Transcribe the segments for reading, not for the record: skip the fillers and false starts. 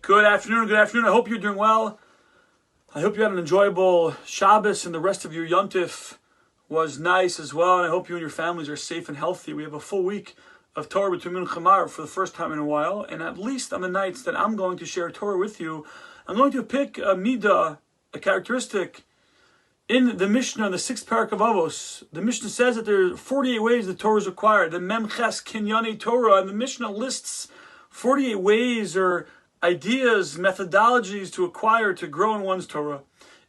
Good afternoon. I hope you're doing well. I hope you had an enjoyable Shabbos and the rest of your Yontif was nice as well. And I hope you and your families are safe and healthy. We have a full week of Torah between Min and Chamar for the first time in a while. And at least on the nights that I'm going to share Torah with you, I'm going to pick a midah, a characteristic in the Mishnah, in the 6th parak of Avos. The Mishnah says that there are 48 ways the Torah is required. The Memches Kinyanei Torah, and the Mishnah lists 48 ways or ideas, methodologies to acquire, to grow in one's Torah.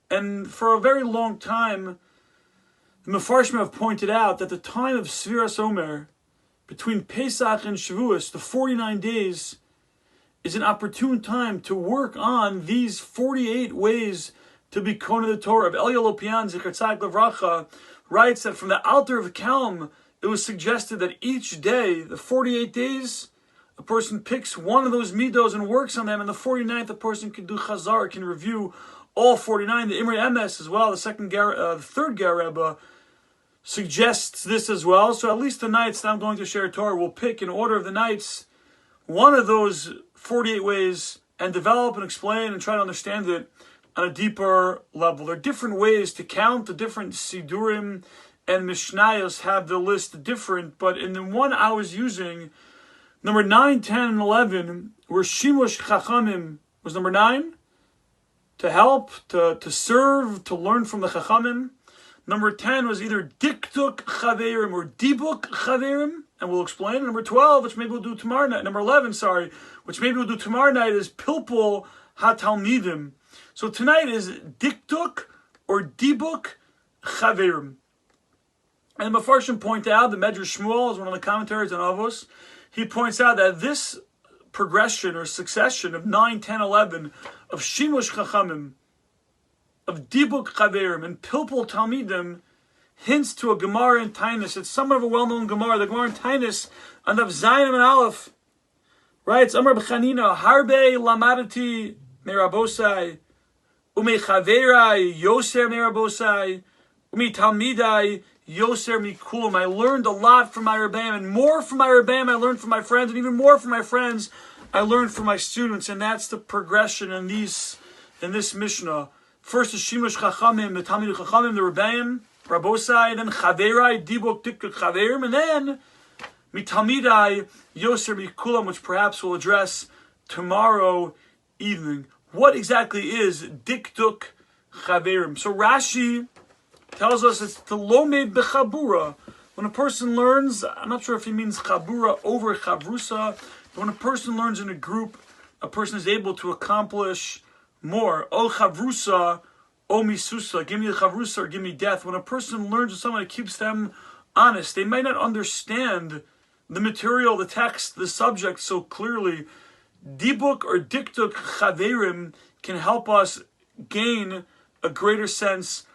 And for a very long time, the Mefarshim have pointed out that the time of Sfiras Omer, between Pesach and Shavuos, the 49 days, is an opportune time to work on these 48 ways to be Kona the Torah. Of Elya Lopian, Zikr Tzaddik Levracha, writes that from the Altar of Kelm, it was suggested that each day, the 48 days, a person picks one of those midos and works on them, and the 49th, a person can do chazar, can review all 49. The Imrei Emes as well, the third Ger Rebbe, suggests this as well. So at least the nights that I'm going to share Torah, will pick in order of the nights one of those 48 ways and develop and explain and try to understand it on a deeper level. There are different ways to count. The different Sidurim and Mishnayos have the list different, but in the one I was using, number 9, 10, and 11 were Shimush Chachamim was number 9, to help, to serve, to learn from the Chachamim. Number 10 was either Dikduk Chaverim or Dibuk Chaverim, and we'll explain. Number 12, which maybe we'll do tomorrow night. Number 11, which maybe we'll do tomorrow night, is Pilpul HaTalmidim. So tonight is Dikduk or Dibuk Chaverim. And the Mefarshim point out, the Medrash Shmuel is one of the commentaries on Avos. He points out that this progression or succession of 9, 10, 11 of Shimush Chachamim, of Dibuk Chaverim, and Pilpul Talmidim hints to a Gemara in Tainus. It's somewhat of a well-known Gemara. The Gemara in Tainus, on the Zayin and Aleph, writes, Amar B'chanina, Harbe Lamadati Merabosai, Ume Chaverai Yoser Merabosai, Ume Talmidai Yoser Mikulam. I learned a lot from my Rebbeim, and more from my Rebbeim I learned from my friends, and even more from my friends I learned from my students. And that's the progression in this Mishnah. First is Shimush Chachamim, the Talmid Chachamim, the Rebbeim, Rabosai, then Chaverai, Dibuk, Dikduk, Chaverim, and then Mitalmidai, Yoser Mikulam, which perhaps we'll address tomorrow evening. What exactly is Dikduk Chaverim? So Rashi tells us it's the Lomed Bechabura. When a person learns, I'm not sure if he means Chabura over Chavrusa, but when a person learns in a group, a person is able to accomplish more. O Chavrusa, O Misusa. Give me the Chavrusa or give me death. When a person learns with someone, it keeps them honest. They might not understand the material, the text, the subject so clearly. Dibuk or Dikduk Chaverim can help us gain a greater sense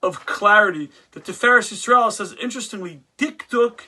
of clarity. The Tiferes Yisrael says, interestingly, Dikduk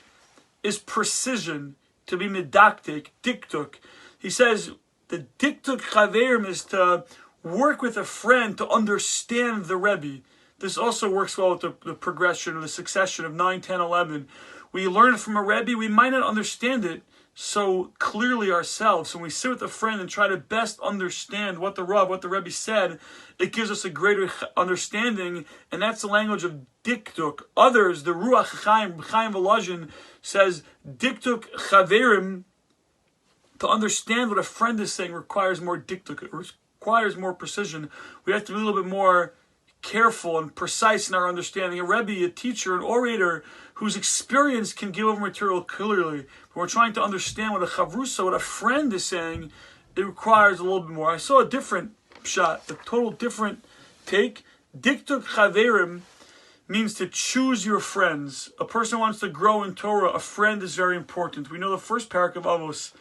is precision, to be medaktik, Dikduk. He says the Dikduk Chaverim is to work with a friend to understand the Rebbe. This also works well with the progression or the succession of 9, 10, 11. We learn it from a Rebbe, we might not understand it so clearly ourselves. When we sit with a friend and try to best understand what the Rebbe said, it gives us a greater understanding, and that's the language of Dikduk. Others, the Ruach Chaim Volozhin, says Dikduk Chaverim, to understand what a friend is saying requires more Dikduk. It requires more precision. We have to be a little bit more careful and precise in our understanding. A Rebbe, a teacher, an orator whose experience can give over material clearly. But we're trying to understand what a chavrusa, what a friend is saying, it requires a little bit more. I saw a different shot, a total different take. Dikduk Chaverim means to choose your friends. A person wants to grow in Torah, a friend is very important. We know the first parak of Avos,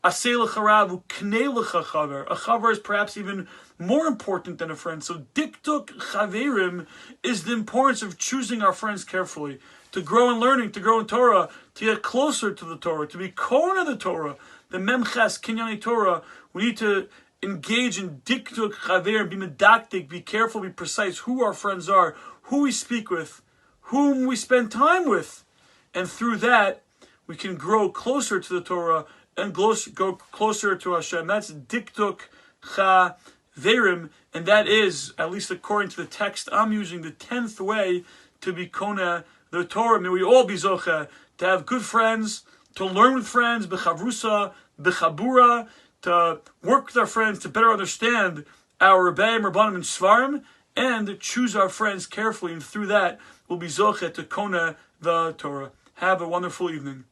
a chaver is perhaps even more important than a friend. So Dikduk Chaverim is the importance of choosing our friends carefully, to grow in learning, to grow in Torah, to get closer to the Torah, to be Kona the Torah, the Memches Kinyanei Torah. We need to engage in Dikduk Chaverim, be medaktik, be careful, be precise who our friends are, who we speak with, whom we spend time with. And through that, we can grow closer to the Torah and go closer to Hashem. That's Dikduk Chaverim, and that is, at least according to the text I'm using, the 10th way to be Kona the Torah. May we all be Zocha to have good friends, to learn with friends, B'chavrusa, B'chabura, to work with our friends to better understand our Rebbeim, Rabbanim, and Svarim, and choose our friends carefully, and through that we'll be Zocha to Kona the Torah. Have a wonderful evening.